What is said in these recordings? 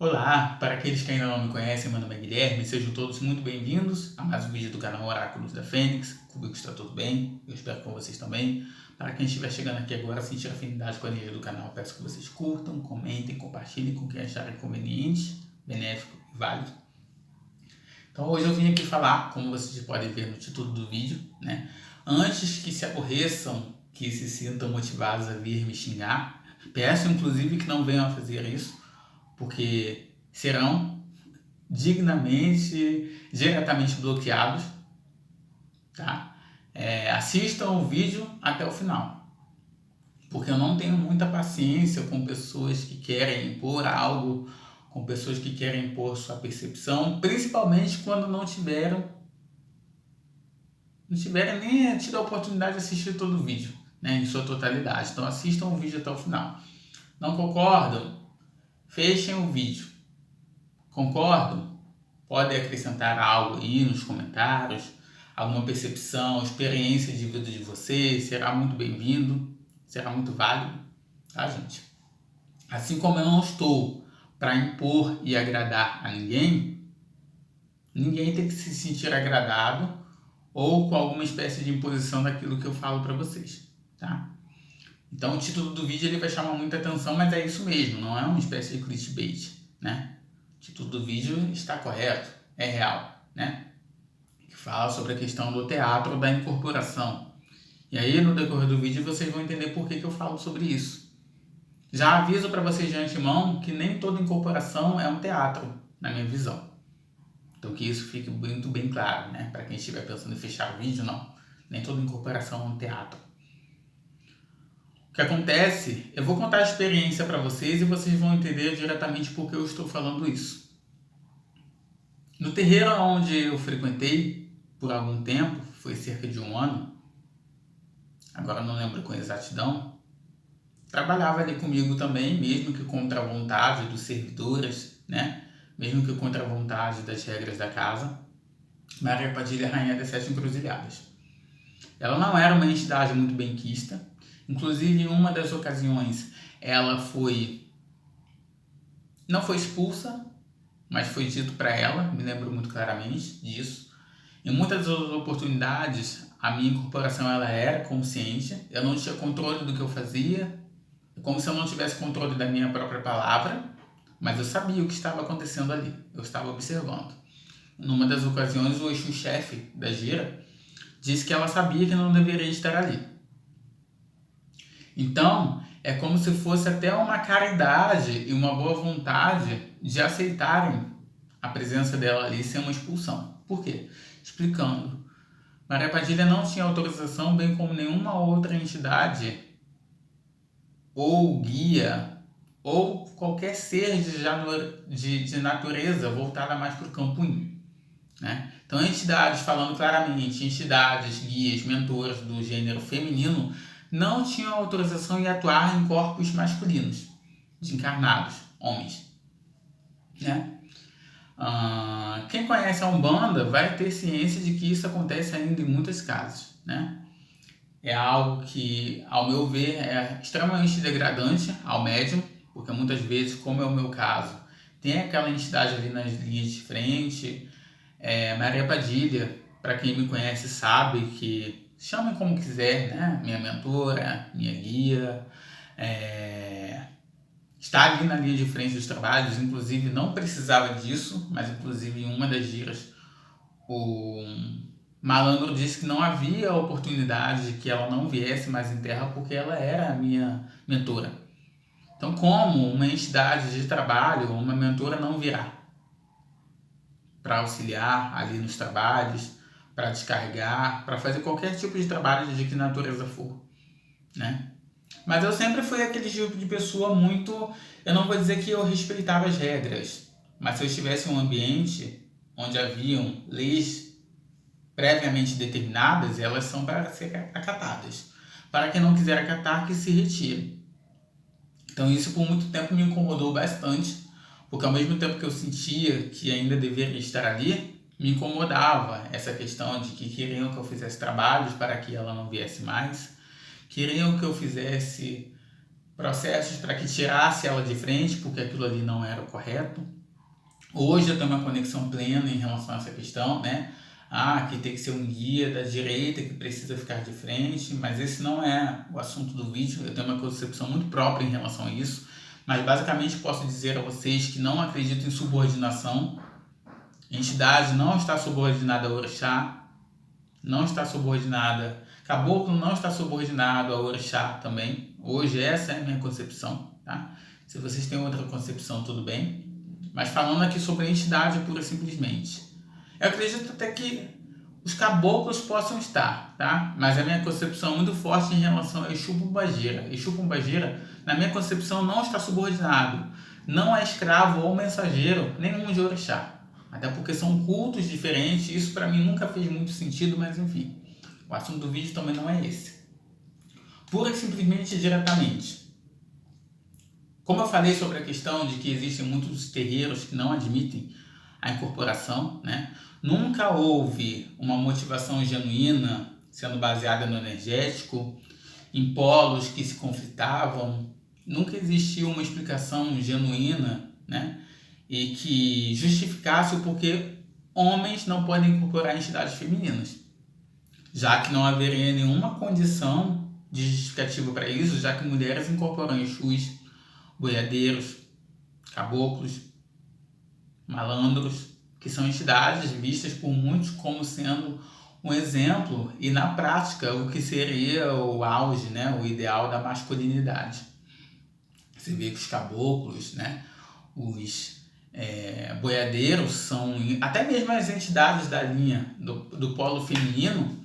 Olá, para aqueles que ainda não me conhecem, meu nome é Guilherme, sejam todos muito bem-vindos a mais um vídeo do canal Oráculos da Fênix. Comigo está tudo bem, eu espero que com vocês também. Para quem estiver chegando aqui agora, sentir afinidade com a energia do canal, peço que vocês curtam, comentem, compartilhem com quem acharem conveniente, benéfico e válido. Então hoje eu vim aqui falar, como vocês podem ver no título do vídeo, né? Antes que se aborreçam, que se sintam motivados a vir me xingar, peço inclusive que não venham a fazer isso, porque serão diretamente bloqueados, tá? Assistam o vídeo até o final, porque eu não tenho muita paciência com pessoas que querem impor algo, com pessoas que querem impor sua percepção, principalmente quando não tiveram nem tido a oportunidade de assistir todo o vídeo, né, em sua totalidade. Então assistam o vídeo até o final. Não concordam? Fechem o vídeo. Concordam? Podem acrescentar algo aí nos comentários, alguma percepção, experiência de vida de vocês, será muito bem-vindo, será muito válido, tá, gente? Assim como eu não estou para impor e agradar a ninguém tem que se sentir agradado ou com alguma espécie de imposição daquilo que eu falo para vocês, tá? Então o título do vídeo ele vai chamar muita atenção, mas é isso mesmo, não é uma espécie de clickbait, né? O título do vídeo está correto, é real, né? Que fala sobre a questão do teatro da incorporação. E aí no decorrer do vídeo vocês vão entender por que eu falo sobre isso. Já aviso para vocês de antemão que nem toda incorporação é um teatro, na minha visão. Então que isso fique muito bem claro, né? Para quem estiver pensando em fechar o vídeo, não. Nem toda incorporação é um teatro. O que acontece, eu vou contar a experiência para vocês e vocês vão entender diretamente por que eu estou falando isso. No terreiro onde eu frequentei por algum tempo, foi cerca de 1 ano, agora não lembro com exatidão, trabalhava ali comigo também, mesmo que contra a vontade dos servidores, né? Mesmo que contra a vontade das regras da casa, Maria Padilha, Rainha das Sete Encruzilhadas. Ela não era uma entidade muito benquista, inclusive em uma das ocasiões ela não foi expulsa, mas foi dito para ela, me lembro muito claramente disso. Em muitas outras oportunidades, a minha incorporação ela era consciente, eu não tinha controle do que eu fazia, como se eu não tivesse controle da minha própria palavra, mas eu sabia o que estava acontecendo ali, eu estava observando. Numa das ocasiões, o Exu-chefe da gira disse que ela sabia que não deveria estar ali. Então, é como se fosse até uma caridade e uma boa vontade de aceitarem a presença dela ali sem uma expulsão. Por quê? Explicando. Maria Padilha não tinha autorização, bem como nenhuma outra entidade ou guia ou qualquer ser de natureza voltada mais para o campo yin, né? Então, entidades, falando claramente, entidades, guias, mentores do gênero feminino não tinham autorização em atuar em corpos masculinos, desencarnados, homens, né? Quem conhece a Umbanda vai ter ciência de que isso acontece ainda em muitos casos, né? É algo que, ao meu ver, é extremamente degradante ao médium, porque muitas vezes, como é o meu caso, tem aquela entidade ali nas linhas de frente. Maria Padilha, para quem me conhece sabe que, chamem como quiser, né? Minha mentora, minha guia, está ali na linha de frente dos trabalhos, inclusive não precisava disso, mas inclusive em uma das giras o malandro disse que não havia oportunidade de que ela não viesse mais em terra porque ela era a minha mentora. Então, como uma entidade de trabalho, uma mentora não virá para auxiliar ali nos trabalhos, para descarregar, para fazer qualquer tipo de trabalho de que natureza for, né? Mas eu sempre fui aquele tipo de pessoa muito... Eu não vou dizer que eu respeitava as regras, mas se eu estivesse em um ambiente onde haviam leis previamente determinadas, elas são para ser acatadas. Para quem não quiser acatar, que se retire. Então isso por muito tempo me incomodou bastante, porque ao mesmo tempo que eu sentia que ainda deveria estar ali, me incomodava essa questão de que queriam que eu fizesse trabalhos para que ela não viesse mais, queriam que eu fizesse processos para que tirasse ela de frente, porque aquilo ali não era o correto. Hoje eu tenho uma conexão plena em relação a essa questão, né? Que tem que ser um guia da direita que precisa ficar de frente, mas esse não é o assunto do vídeo. Eu tenho uma concepção muito própria em relação a isso, mas basicamente posso dizer a vocês que não acredito em subordinação. A entidade não está subordinada ao orixá, não está subordinada, caboclo não está subordinado ao orixá também. Hoje essa é a minha concepção, tá? Se vocês têm outra concepção, tudo bem. Mas falando aqui sobre a entidade pura e simplesmente. Eu acredito até que os caboclos possam estar, tá? Mas a minha concepção é muito forte em relação a Exu Pombagira. Exu Pombagira, na minha concepção, não está subordinado. Não é escravo ou mensageiro nenhum de orixá. Até porque são cultos diferentes. Isso para mim nunca fez muito sentido, mas enfim. O assunto do vídeo também não é esse. Pura e simplesmente diretamente. Como eu falei sobre a questão de que existem muitos terreiros que não admitem a incorporação, né? Nunca houve uma motivação genuína sendo baseada no energético, em polos que se conflitavam. Nunca existiu uma explicação genuína, né? E que justificasse o porquê homens não podem incorporar entidades femininas. Já que não haveria nenhuma condição de justificativa para isso, já que mulheres incorporam Exus, boiadeiros, caboclos, malandros, que são entidades vistas por muitos como sendo um exemplo e na prática o que seria o auge, né, o ideal da masculinidade. Você vê que os caboclos, né, os boiadeiros são, até mesmo as entidades da linha do polo feminino,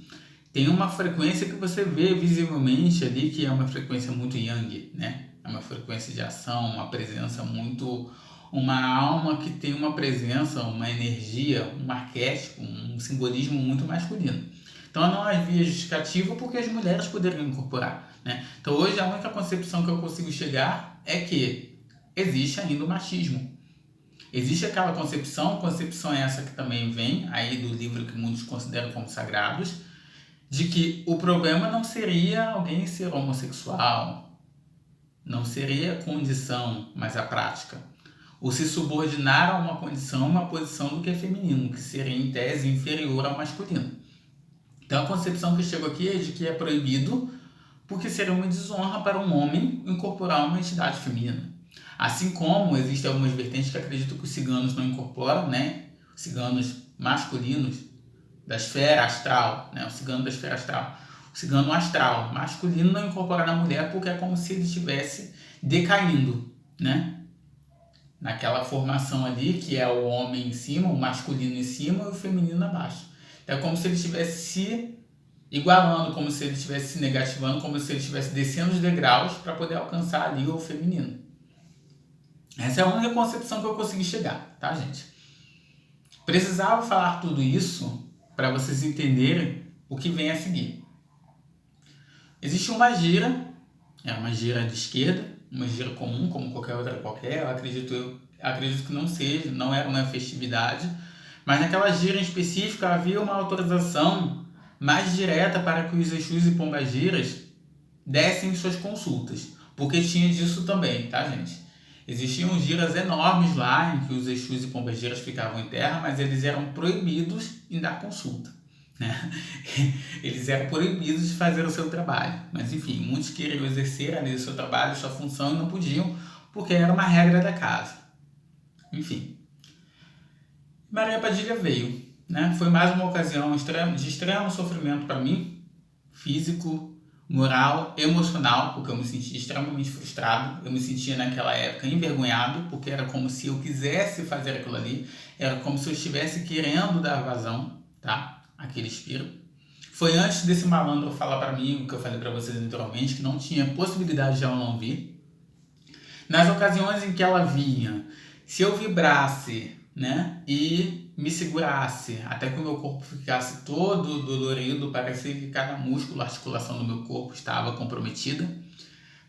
tem uma frequência que você vê visivelmente ali que é uma frequência muito yang, né? É uma frequência de ação, uma presença muito... uma alma que tem uma presença, uma energia, um arquétipo, um simbolismo muito masculino. Então não havia justificativa porque as mulheres poderiam incorporar, né? Então hoje a única concepção que eu consigo chegar é que existe ainda o machismo. Existe aquela concepção essa que também vem aí do livro que muitos consideram como sagrados, de que o problema não seria alguém ser homossexual, não seria a condição, mas a prática. Ou se subordinar a uma condição, uma posição do que é feminino, que seria em tese inferior ao masculino. Então a concepção que eu chego aqui é de que é proibido porque seria uma desonra para um homem incorporar uma entidade feminina. Assim como existem algumas vertentes que acreditam que os ciganos não incorporam, né? Os ciganos masculinos da esfera astral, né? O cigano da esfera astral. O cigano astral masculino não incorpora na mulher porque é como se ele estivesse decaindo, né? Naquela formação ali que é o homem em cima, o masculino em cima e o feminino abaixo. Então é como se ele estivesse se igualando, como se ele estivesse se negativando, como se ele estivesse descendo os degraus para poder alcançar ali o feminino. Essa é a única concepção que eu consegui chegar, tá, gente? Precisava falar tudo isso para vocês entenderem o que vem a seguir. Existe uma gira, é uma gira de esquerda, uma gira comum, como qualquer outra qualquer. Eu acredito que não seja, não era uma festividade, mas naquela gira em específico havia uma autorização mais direta para que os Exus e Pombagiras dessem suas consultas, porque tinha disso também, tá, gente? Existiam giras enormes lá em que os Exus e Pombagiras ficavam em terra, mas eles eram proibidos em dar consulta, né? Eles eram proibidos de fazer o seu trabalho. Mas enfim, muitos queriam exercer ali o seu trabalho, sua função e não podiam, porque era uma regra da casa. Enfim. Maria Padilha veio, né? Foi mais uma ocasião de extremo sofrimento para mim, físico, moral, emocional, porque eu me sentia extremamente frustrado. Eu me sentia naquela época envergonhado, porque era como se eu quisesse fazer aquilo ali, era como se eu estivesse querendo dar vazão, tá? Aquele espírito. Foi antes desse malandro falar para mim, o que eu falei para vocês anteriormente, que não tinha possibilidade de ela não vir. Nas ocasiões em que ela vinha, se eu vibrasse, né, e me segurasse até que o meu corpo ficasse todo dolorido, parecia que cada músculo, articulação do meu corpo estava comprometida.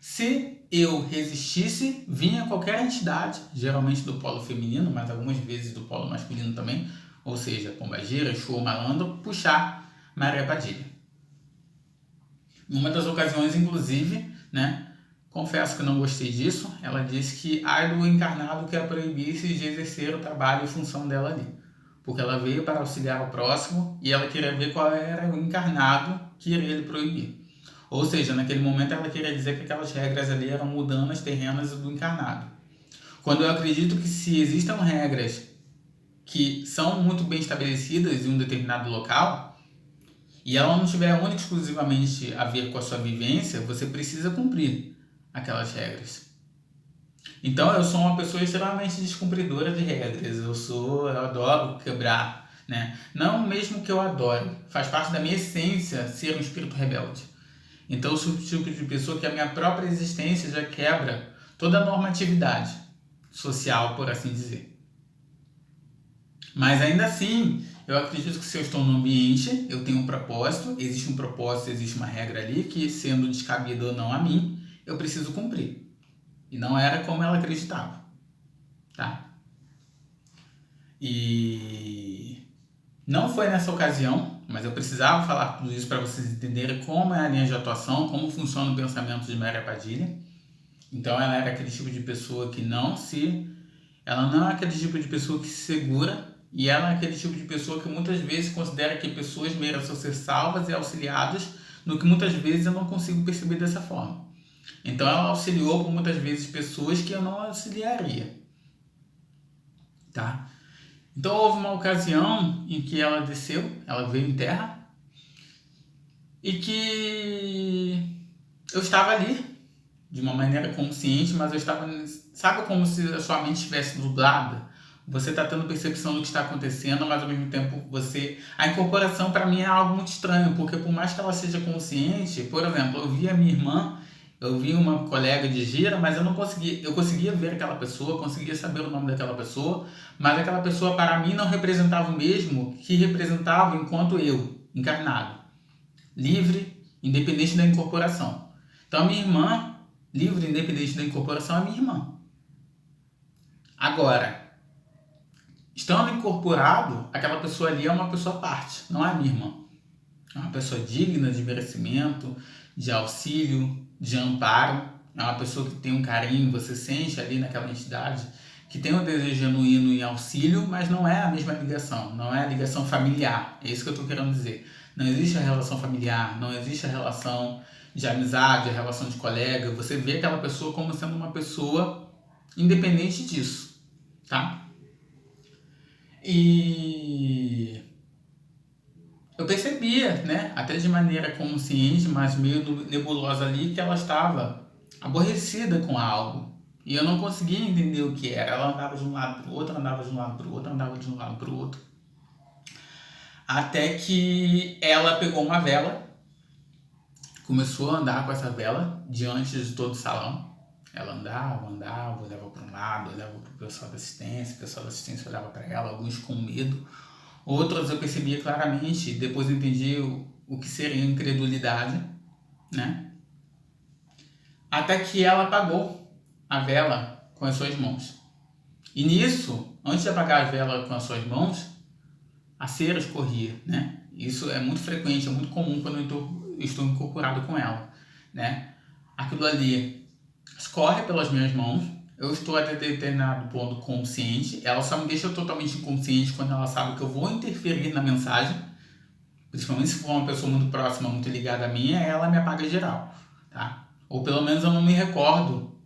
Se eu resistisse, vinha qualquer entidade, geralmente do polo feminino, mas algumas vezes do polo masculino também, ou seja, Pombagira, Exu ou Malandro, puxar Maria Padilha. Em uma das ocasiões, inclusive, né, Confesso que não gostei disso. Ela disse que ai do encarnado que a proibisse de exercer o trabalho e função dela ali. Porque ela veio para auxiliar o próximo e ela queria ver qual era o encarnado que iria lhe proibir. Ou seja, naquele momento ela queria dizer que aquelas regras ali eram mudanas terrenas do encarnado. Quando eu acredito que se existam regras que são muito bem estabelecidas em um determinado local, e ela não tiver única e exclusivamente a ver com a sua vivência, você precisa cumprir aquelas regras. Então eu sou uma pessoa extremamente descumpridora de regras, eu adoro quebrar, né? Não mesmo que eu adore, faz parte da minha essência ser um espírito rebelde. Então eu sou o tipo de pessoa que a minha própria existência já quebra toda a normatividade social, por assim dizer. Mas ainda assim, eu acredito que se eu estou no ambiente, eu tenho um propósito, existe uma regra ali que, sendo descabida ou não a mim, eu preciso cumprir. E não era como ela acreditava, tá? E não foi nessa ocasião, mas eu precisava falar tudo isso para vocês entenderem como é a linha de atuação, como funciona o pensamento de Maria Padilha. Então ela era aquele tipo de pessoa que ela não é aquele tipo de pessoa que se segura, e ela é aquele tipo de pessoa que muitas vezes considera que pessoas merecem ser salvas e auxiliadas, no que muitas vezes eu não consigo perceber dessa forma. Então ela auxiliou por muitas vezes pessoas que eu não auxiliaria, tá? Então houve uma ocasião em que ela desceu, ela veio em terra, e que eu estava ali de uma maneira consciente, mas eu estava, sabe, como se a sua mente estivesse nublada? Você está tendo percepção do que está acontecendo, mas ao mesmo tempo a incorporação para mim é algo muito estranho, porque por mais que ela seja consciente, por exemplo, eu vi a minha irmã, eu vi uma colega de gira, mas eu conseguia ver aquela pessoa, conseguia saber o nome daquela pessoa, mas aquela pessoa para mim não representava o mesmo que representava enquanto eu, encarnado, livre, independente da incorporação. Então a minha irmã, livre, independente da incorporação, é minha irmã. Agora, estando incorporado, aquela pessoa ali é uma pessoa à parte, não é minha irmã. É uma pessoa digna de merecimento, de auxílio, de amparo. É uma pessoa que tem um carinho, você sente ali naquela entidade, que tem um desejo genuíno em auxílio, mas não é a mesma ligação, não é a ligação familiar. É isso que eu estou querendo dizer. Não existe a relação familiar, não existe a relação de amizade, a relação de colega. Você vê aquela pessoa como sendo uma pessoa independente disso, tá? E eu percebia, né, até de maneira consciente, mas meio nebulosa ali, que ela estava aborrecida com algo. E eu não conseguia entender o que era. Ela andava de um lado para o outro, andava de um lado para o outro, andava de um lado para o outro. Até que ela pegou uma vela, começou a andar com essa vela diante de todo o salão. Ela andava, olhava para um lado, olhava para o pessoal da assistência olhava para ela, alguns com medo. Outros eu percebia claramente, depois eu entendi o que seria incredulidade, né? Até que ela apagou a vela com as suas mãos. E nisso, antes de apagar a vela com as suas mãos, a cera escorria, né? Isso é muito frequente, é muito comum quando eu estou incorporado com ela, né? Aquilo ali escorre pelas minhas mãos, eu estou até determinado ponto consciente, ela só me deixa totalmente inconsciente quando ela sabe que eu vou interferir na mensagem, principalmente se for uma pessoa muito próxima, muito ligada a mim, ela me apaga geral, tá? Ou pelo menos eu não me recordo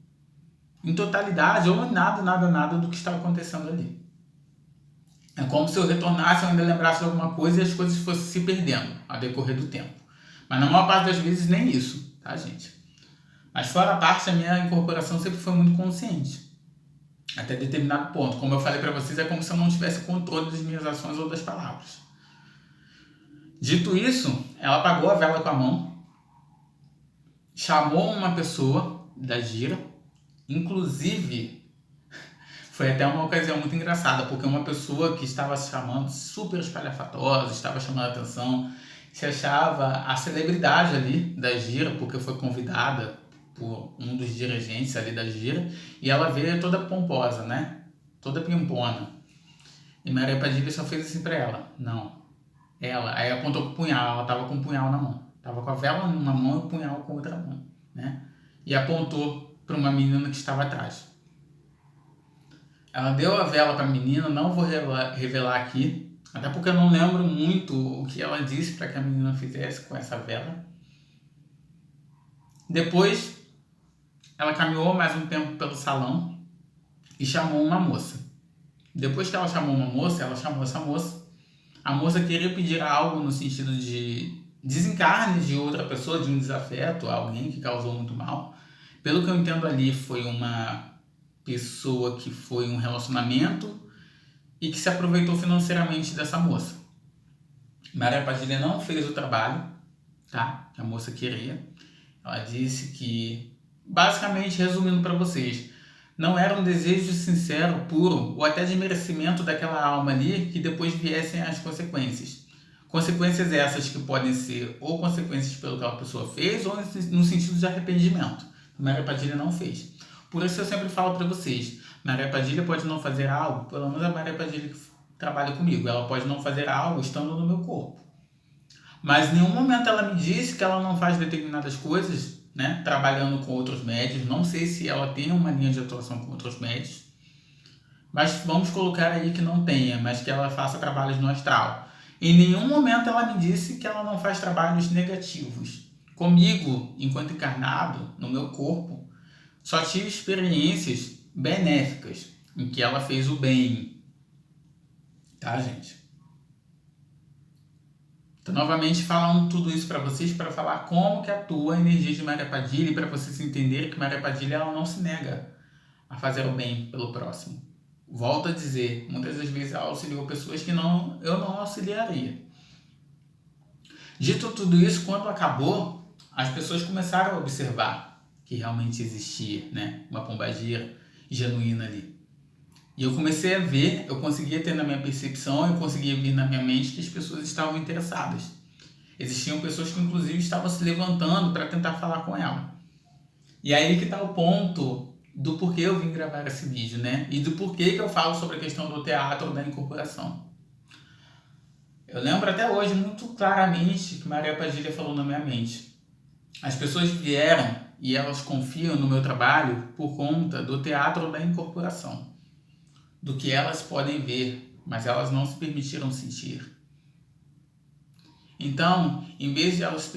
em totalidade ou nada do que está acontecendo ali. É como se eu retornasse, eu ainda lembrasse de alguma coisa e as coisas fossem se perdendo ao decorrer do tempo. Mas na maior parte das vezes nem isso, tá, gente? Mas fora a parte, a minha incorporação sempre foi muito consciente. Até determinado ponto. Como eu falei para vocês, é como se eu não tivesse controle das minhas ações ou das palavras. Dito isso, ela apagou a vela com a mão, chamou uma pessoa da gira, inclusive foi até uma ocasião muito engraçada, porque uma pessoa que estava se chamando super espalhafatosa, estava chamando a atenção, se achava a celebridade ali da gira, porque foi convidada por um dos dirigentes ali da gira, e ela veio toda pomposa, né? Toda pimpona. E Maria Padilha só fez assim pra ela. Não. Aí apontou com o punhal, ela tava com o punhal na mão. Tava com a vela numa mão e o punhal com a outra mão, né? e apontou para uma menina que estava atrás. Ela deu a vela para a menina, não vou revelar aqui, até porque eu não lembro muito o que ela disse para que a menina fizesse com essa vela. Depois, ela caminhou mais um tempo pelo salão e chamou uma moça. Depois que ela chamou uma moça, ela chamou essa moça. A moça queria pedir algo no sentido de desencarne de outra pessoa, de um desafeto, alguém que causou muito mal. Pelo que eu entendo ali, foi uma pessoa que foi um relacionamento e que se aproveitou financeiramente dessa moça. Maria Padilha não fez o trabalho, tá? Que a moça queria. Ela disse que, basicamente, resumindo para vocês, não era um desejo sincero, puro, ou até de merecimento daquela alma ali que depois viessem as consequências. Consequências essas que podem ser ou consequências pelo que aquela pessoa fez ou no sentido de arrependimento. Maria Padilha não fez. Por isso eu sempre falo para vocês, Maria Padilha pode não fazer algo, pelo menos a Maria Padilha que trabalha comigo, ela pode não fazer algo estando no meu corpo. Mas em nenhum momento ela me disse que ela não faz determinadas coisas, né, trabalhando com outros médios. Não sei se ela tem uma linha de atuação com outros médios, mas vamos colocar aí que não tenha, mas que ela faça trabalhos no astral. Em nenhum momento ela me disse que ela não faz trabalhos negativos. Comigo, enquanto encarnado, no meu corpo, só tive experiências benéficas, em que ela fez o bem. Tá, gente? Então, novamente, falando tudo isso para vocês, para falar como que atua a energia de Maria Padilha e para vocês entenderem que Maria Padilha ela não se nega a fazer o bem pelo próximo. Volto a dizer, muitas das vezes ela auxiliou pessoas que eu não auxiliaria. Dito tudo isso, quando acabou, as pessoas começaram a observar que realmente existia, né, uma pombagira genuína ali. E eu comecei a ver, eu conseguia ter na minha percepção, eu conseguia ver na minha mente que as pessoas estavam interessadas. Existiam pessoas que inclusive estavam se levantando para tentar falar com ela. E aí que está o ponto do porquê eu vim gravar esse vídeo, né? E do porquê que eu falo sobre a questão do teatro da incorporação. Eu lembro até hoje muito claramente que Maria Padilha falou na minha mente. As pessoas vieram e elas confiam no meu trabalho por conta do teatro da incorporação. Do que elas podem ver, mas elas não se permitiram sentir. Então, em vez de elas se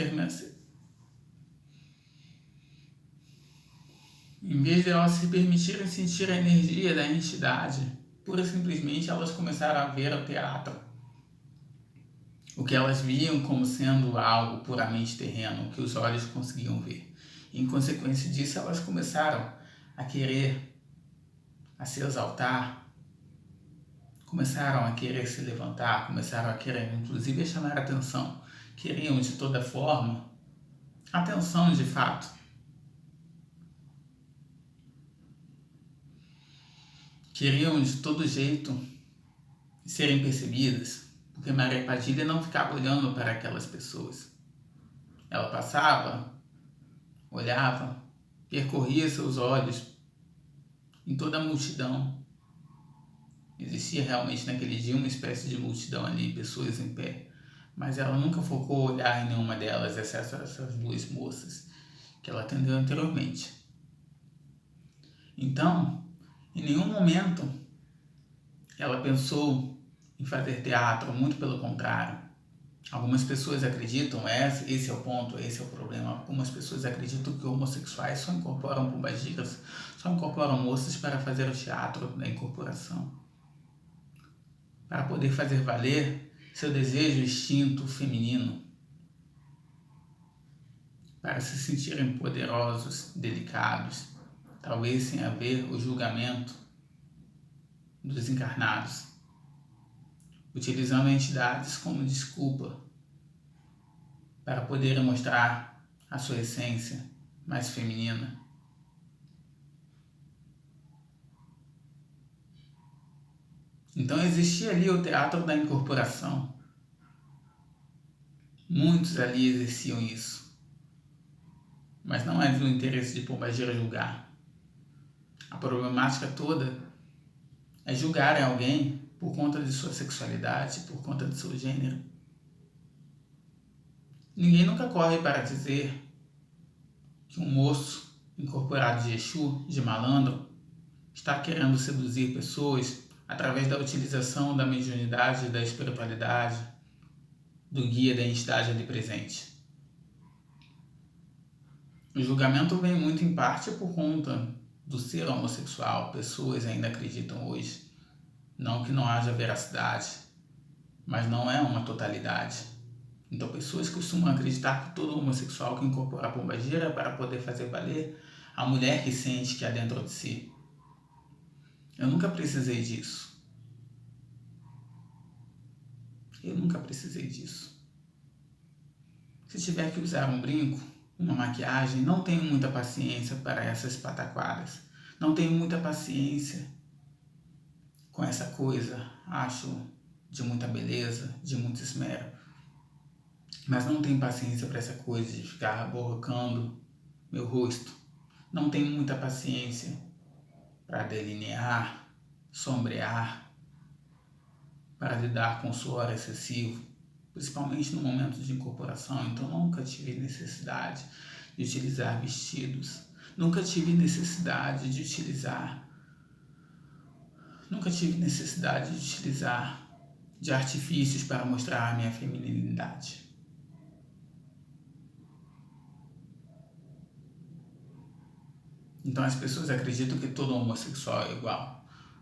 permitirem sentir a energia da entidade, pura e simplesmente elas começaram a ver o teatro. O que elas viam como sendo algo puramente terreno, que os olhos conseguiam ver. E, em consequência disso, elas começaram a querer a se exaltar, começaram a querer se levantar, começaram a querer, inclusive, chamar a atenção. Queriam, de toda forma, atenção de fato. Queriam, de todo jeito, serem percebidas, porque Maria Padilha não ficava olhando para aquelas pessoas. Ela passava, olhava, percorria seus olhos em toda a multidão. Existia realmente naquele dia uma espécie de multidão ali, pessoas em pé. Mas ela nunca focou o olhar em nenhuma delas, exceto essas duas moças que ela atendeu anteriormente. Então, em nenhum momento ela pensou em fazer teatro, muito pelo contrário. Algumas pessoas acreditam, esse é o ponto, esse é o problema. Algumas pessoas acreditam que homossexuais só incorporam pombagiras, só incorporam moças para fazer o teatro da incorporação. Para poder fazer valer seu desejo instinto feminino. Para se sentirem poderosos, delicados, talvez sem haver o julgamento dos encarnados, utilizando entidades como desculpa para poderem mostrar a sua essência mais feminina. Então existia ali o teatro da incorporação. Muitos ali exerciam isso. Mas não é do interesse de pombagira julgar. A problemática toda é julgarem alguém por conta de sua sexualidade, por conta de seu gênero. Ninguém nunca corre para dizer que um moço incorporado de Exu, de malandro, está querendo seduzir pessoas através da utilização da mediunidade, da espiritualidade, do guia da entidade ali presente. O julgamento vem muito em parte por conta do ser homossexual. Pessoas ainda acreditam hoje, não que não haja veracidade, mas não é uma totalidade. Então pessoas costumam acreditar que todo homossexual que incorpora a pombagira é para poder fazer valer a mulher que sente que há dentro de si. Eu nunca precisei disso. Se tiver que usar um brinco, uma maquiagem, não tenho muita paciência para essas pataquadas. Não tenho muita paciência com essa coisa, acho de muita beleza, de muito esmero. Mas não tenho paciência para essa coisa de ficar borrocando meu rosto. Não tenho muita paciência para delinear, sombrear, para lidar com suor excessivo, principalmente no momento de incorporação. Então nunca tive necessidade de utilizar vestidos, nunca tive necessidade de utilizar de artifícios para mostrar a minha feminilidade. Então as pessoas acreditam que todo homossexual é igual.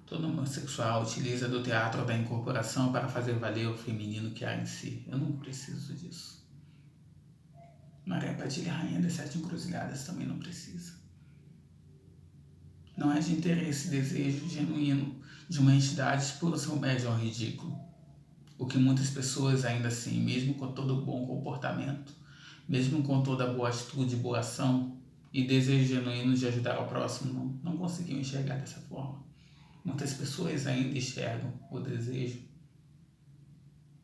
Todo homossexual utiliza do teatro da incorporação para fazer valer o feminino que há em si. Eu não preciso disso. Maria Padilha, rainha das 7 encruzilhadas, também não precisa. Não é de interesse, desejo genuíno de uma entidade expor o seu médium ao ridículo. O que muitas pessoas ainda assim, mesmo com todo o bom comportamento, mesmo com toda a boa atitude, boa ação e desejo genuíno de ajudar ao próximo, não conseguiam enxergar dessa forma. Muitas pessoas ainda enxergam o desejo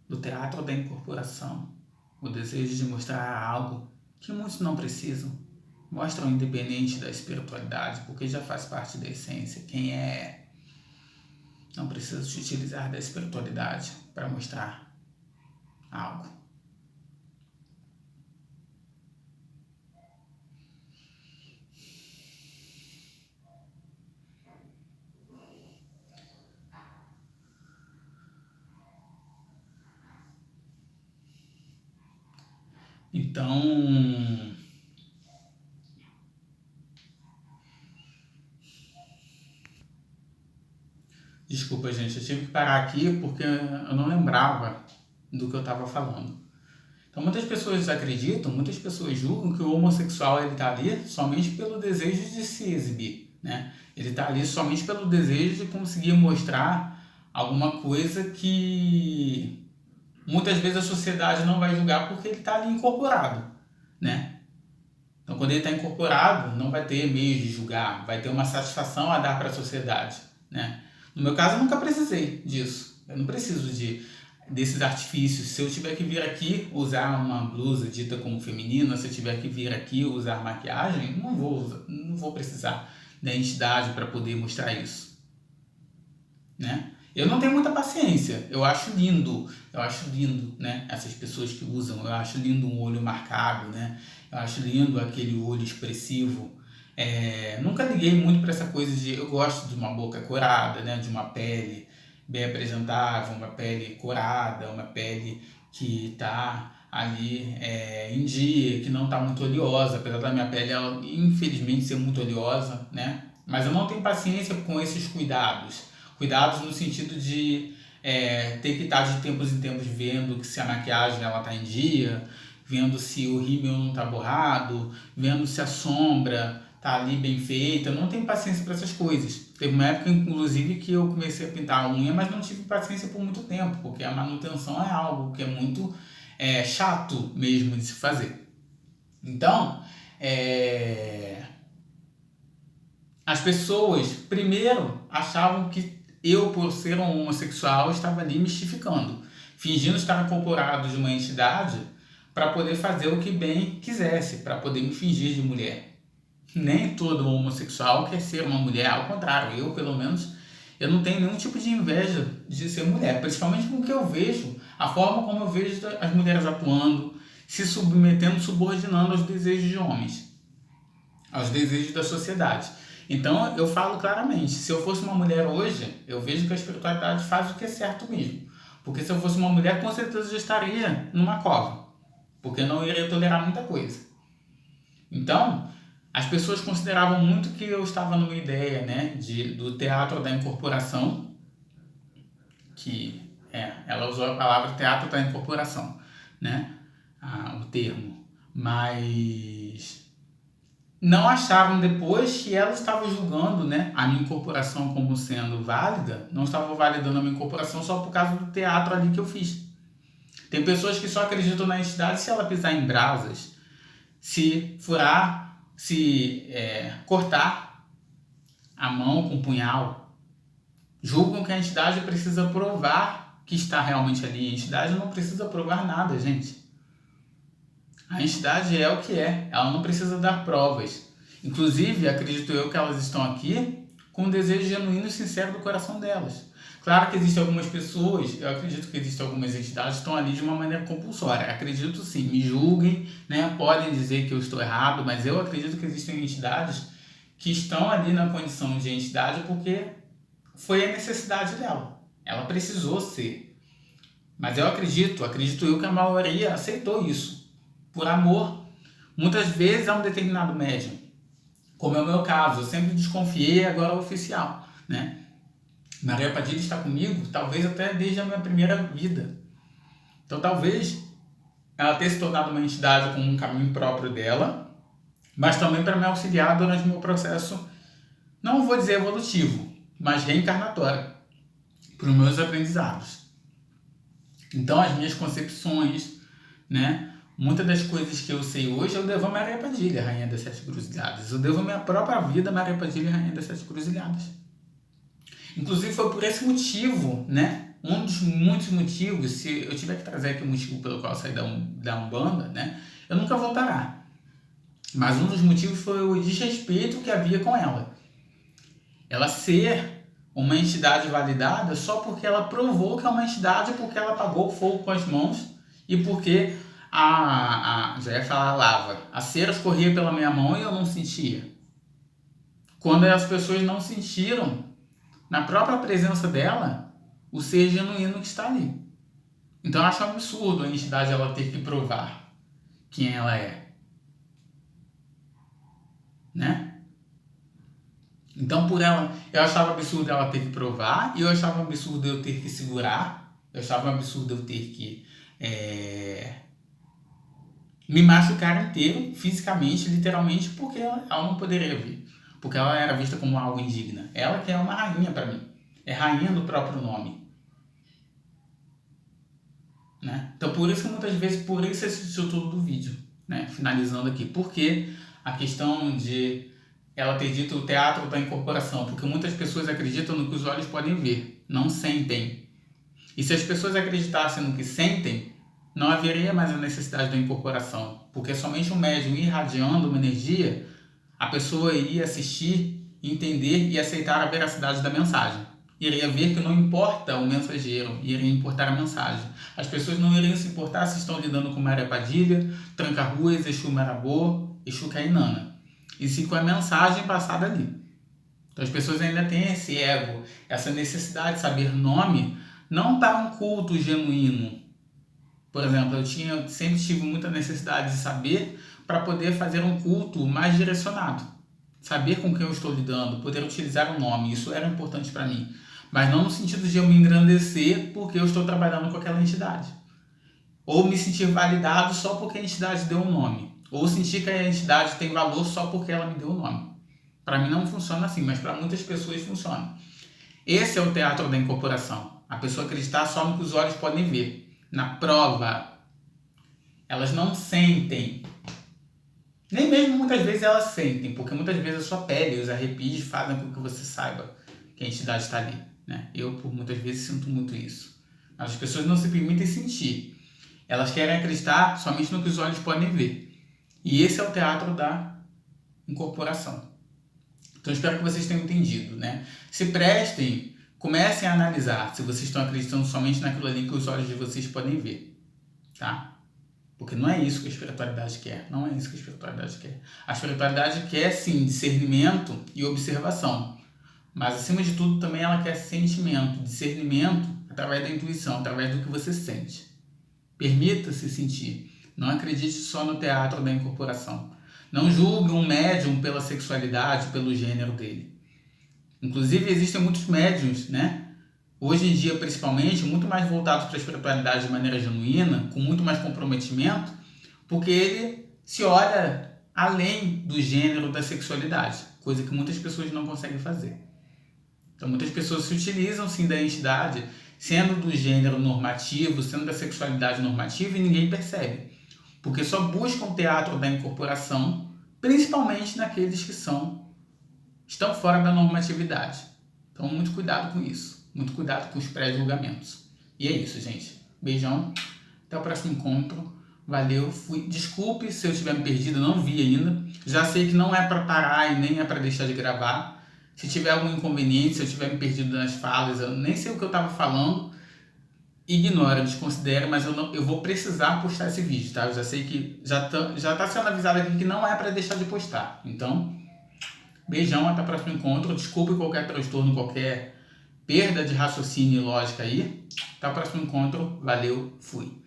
do teatro da incorporação, o desejo de mostrar algo que muitos não precisam. Mostram independente da espiritualidade, porque já faz parte da essência. Quem é não precisa se utilizar da espiritualidade para mostrar algo. Então, desculpa, gente, eu tive que parar aqui porque eu não lembrava do que eu estava falando. Então, muitas pessoas acreditam, muitas pessoas julgam que o homossexual ele está ali somente pelo desejo de se exibir, né? Ele está ali somente pelo desejo de conseguir mostrar alguma coisa que muitas vezes a sociedade não vai julgar porque ele está ali incorporado, né? Então, quando ele está incorporado, não vai ter meios de julgar, vai ter uma satisfação a dar para a sociedade, né? No meu caso, eu nunca precisei disso. Eu não preciso desses artifícios. Se eu tiver que vir aqui usar uma blusa dita como feminina, se eu tiver que vir aqui usar maquiagem, não vou precisar da entidade para poder mostrar isso, né? Eu não tenho muita paciência. Eu acho lindo, né? Essas pessoas que usam, eu acho lindo um olho marcado, né? Eu acho lindo aquele olho expressivo. Nunca liguei muito para essa coisa de... Eu gosto de uma boca corada, né? De uma pele bem apresentável, uma pele corada, uma pele que está ali em dia, que não está muito oleosa, apesar da minha pele, ela, infelizmente, ser muito oleosa, né? Mas eu não tenho paciência com esses cuidados. Cuidados no sentido de ter que estar de tempos em tempos vendo se a maquiagem está em dia, vendo se o rímel não está borrado, vendo se a sombra está ali bem feita. Eu não tenho paciência para essas coisas. Teve uma época, inclusive, que eu comecei a pintar a unha, mas não tive paciência por muito tempo, porque a manutenção é algo que é muito chato mesmo de se fazer. Então, as pessoas, primeiro, achavam que eu, por ser um homossexual, estava ali mistificando, fingindo estar incorporado de uma entidade para poder fazer o que bem quisesse, para poder me fingir de mulher. Nem todo homossexual quer ser uma mulher, ao contrário, eu, pelo menos, eu não tenho nenhum tipo de inveja de ser mulher, principalmente com o que eu vejo, a forma como eu vejo as mulheres atuando, se submetendo, subordinando aos desejos de homens. aos desejos da sociedade. Então eu falo claramente, se eu fosse uma mulher hoje, eu vejo que a espiritualidade faz o que é certo mesmo. Porque se eu fosse uma mulher, com certeza eu já estaria numa cova. Porque eu não iria tolerar muita coisa. Então, as pessoas consideravam muito que eu estava numa ideia, né, do teatro da incorporação, ela usou a palavra teatro da incorporação, né, o termo. Mas não acharam depois que ela estava julgando, né, a minha incorporação como sendo válida, não estava validando a minha incorporação só por causa do teatro ali que eu fiz. Tem pessoas que só acreditam na entidade se ela pisar em brasas, se furar, cortar a mão com um punhal. Julgam que a entidade precisa provar que está realmente ali. A entidade não precisa provar nada, gente. A entidade é o que é, ela não precisa dar provas. Inclusive, acredito eu que elas estão aqui com um desejo genuíno e sincero do coração delas. Claro que existem algumas pessoas, eu acredito que existem algumas entidades que estão ali de uma maneira compulsória. Acredito sim, me julguem, né? Podem dizer que eu estou errado, mas eu acredito que existem entidades que estão ali na condição de entidade porque foi a necessidade dela. Ela precisou ser. Mas eu acredito eu que a maioria aceitou isso. Por amor. Muitas vezes é um determinado médium. Como é o meu caso, eu sempre desconfiei, agora é oficial, né? Maria Padilha está comigo, talvez até desde a minha primeira vida. Então talvez ela tenha se tornado uma entidade com um caminho próprio dela, mas também para me auxiliar durante o meu processo, não vou dizer evolutivo, mas reencarnatório, para os meus aprendizados. Então as minhas concepções, né? Muitas das coisas que eu sei hoje eu devo a Maria Padilha, Rainha das Sete Cruzilhadas. Eu devo a minha própria vida a Maria Padilha, Rainha das Sete Cruzilhadas. Inclusive foi por esse motivo, né? Um dos muitos motivos, se eu tiver que trazer aqui o motivo pelo qual eu saí da Umbanda, né? Eu nunca voltará. Mas um dos motivos foi o desrespeito que havia com ela. Ela ser uma entidade validada só porque ela provou que é uma entidade, porque ela apagou o fogo com as mãos e porque já ia falar lava, a cera escorria pela minha mão e eu não sentia. Quando as pessoas não sentiram, na própria presença dela, o ser genuíno que está ali. Então eu acho um absurdo a entidade ela ter que provar quem ela é. Né? Então por ela, eu achava absurdo ela ter que provar, e eu achava absurdo eu ter que segurar, eu achava absurdo eu ter que me machucar inteiro, fisicamente, literalmente, porque ela não poderia vir. Porque ela era vista como algo indigna. Ela que é uma rainha para mim. É rainha do próprio nome. Né? Então por isso que muitas vezes, por isso esse título do vídeo. Né? Finalizando aqui. Porque a questão de ela ter dito o teatro da incorporação. Porque muitas pessoas acreditam no que os olhos podem ver. Não sentem. E se as pessoas acreditassem no que sentem, não haveria mais a necessidade da incorporação. Porque somente um médium irradiando uma energia, a pessoa iria assistir, entender e aceitar a veracidade da mensagem. Iria ver que não importa o mensageiro, iria importar a mensagem. As pessoas não iriam se importar se estão lidando com Maria Padilha, Tranca-Ruas, Exu Marabô, Exu Cainana. E sim com a mensagem passada ali. Então as pessoas ainda têm esse ego, essa necessidade de saber nome, não para um culto genuíno. Por exemplo, eu sempre tive muita necessidade de saber para poder fazer um culto mais direcionado. Saber com quem eu estou lidando, poder utilizar o nome, isso era importante para mim. Mas não no sentido de eu me engrandecer porque eu estou trabalhando com aquela entidade. Ou me sentir validado só porque a entidade deu um nome. Ou sentir que a entidade tem valor só porque ela me deu o nome. Para mim não funciona assim, mas para muitas pessoas funciona. Esse é o teatro da incorporação. A pessoa acreditar só no que os olhos podem ver. Na prova, elas não sentem. Nem mesmo muitas vezes elas sentem, porque muitas vezes a sua pele, os arrepios fazem com que você saiba que a entidade está ali. Né? Eu, por muitas vezes, sinto muito isso. Mas as pessoas não se permitem sentir. Elas querem acreditar somente no que os olhos podem ver. E esse é o teatro da incorporação. Então, espero que vocês tenham entendido. Né? Se prestem, comecem a analisar se vocês estão acreditando somente naquilo ali que os olhos de vocês podem ver. Tá? Porque não é isso que a espiritualidade quer. Não é isso que a espiritualidade quer. A espiritualidade quer, sim, discernimento e observação. Mas, acima de tudo, também ela quer sentimento, discernimento através da intuição, através do que você sente. Permita-se sentir. Não acredite só no teatro da incorporação. Não julgue um médium pela sexualidade, pelo gênero dele. Inclusive, existem muitos médiums, né? Hoje em dia, principalmente, muito mais voltados para a espiritualidade de maneira genuína, com muito mais comprometimento, porque ele se olha além do gênero da sexualidade, coisa que muitas pessoas não conseguem fazer. Então, muitas pessoas se utilizam, sim, da entidade, sendo do gênero normativo, sendo da sexualidade normativa, e ninguém percebe. Porque só buscam o teatro da incorporação, principalmente naqueles que estão fora da normatividade. Então, muito cuidado com isso. Muito cuidado com os pré-julgamentos. E é isso, gente. Beijão. Até o próximo encontro. Valeu. Fui. Desculpe se eu tiver me perdido, não vi ainda. Já sei que não é para parar e nem é para deixar de gravar. Se tiver algum inconveniente, se eu tiver me perdido nas falas, eu nem sei o que eu estava falando, ignora, desconsidera, mas eu vou precisar postar esse vídeo, tá? Eu já sei que já tá sendo avisado aqui que não é para deixar de postar. Então, beijão, até o próximo encontro. Desculpe qualquer transtorno, qualquer perda de raciocínio e lógica aí. Até o próximo encontro. Valeu, fui.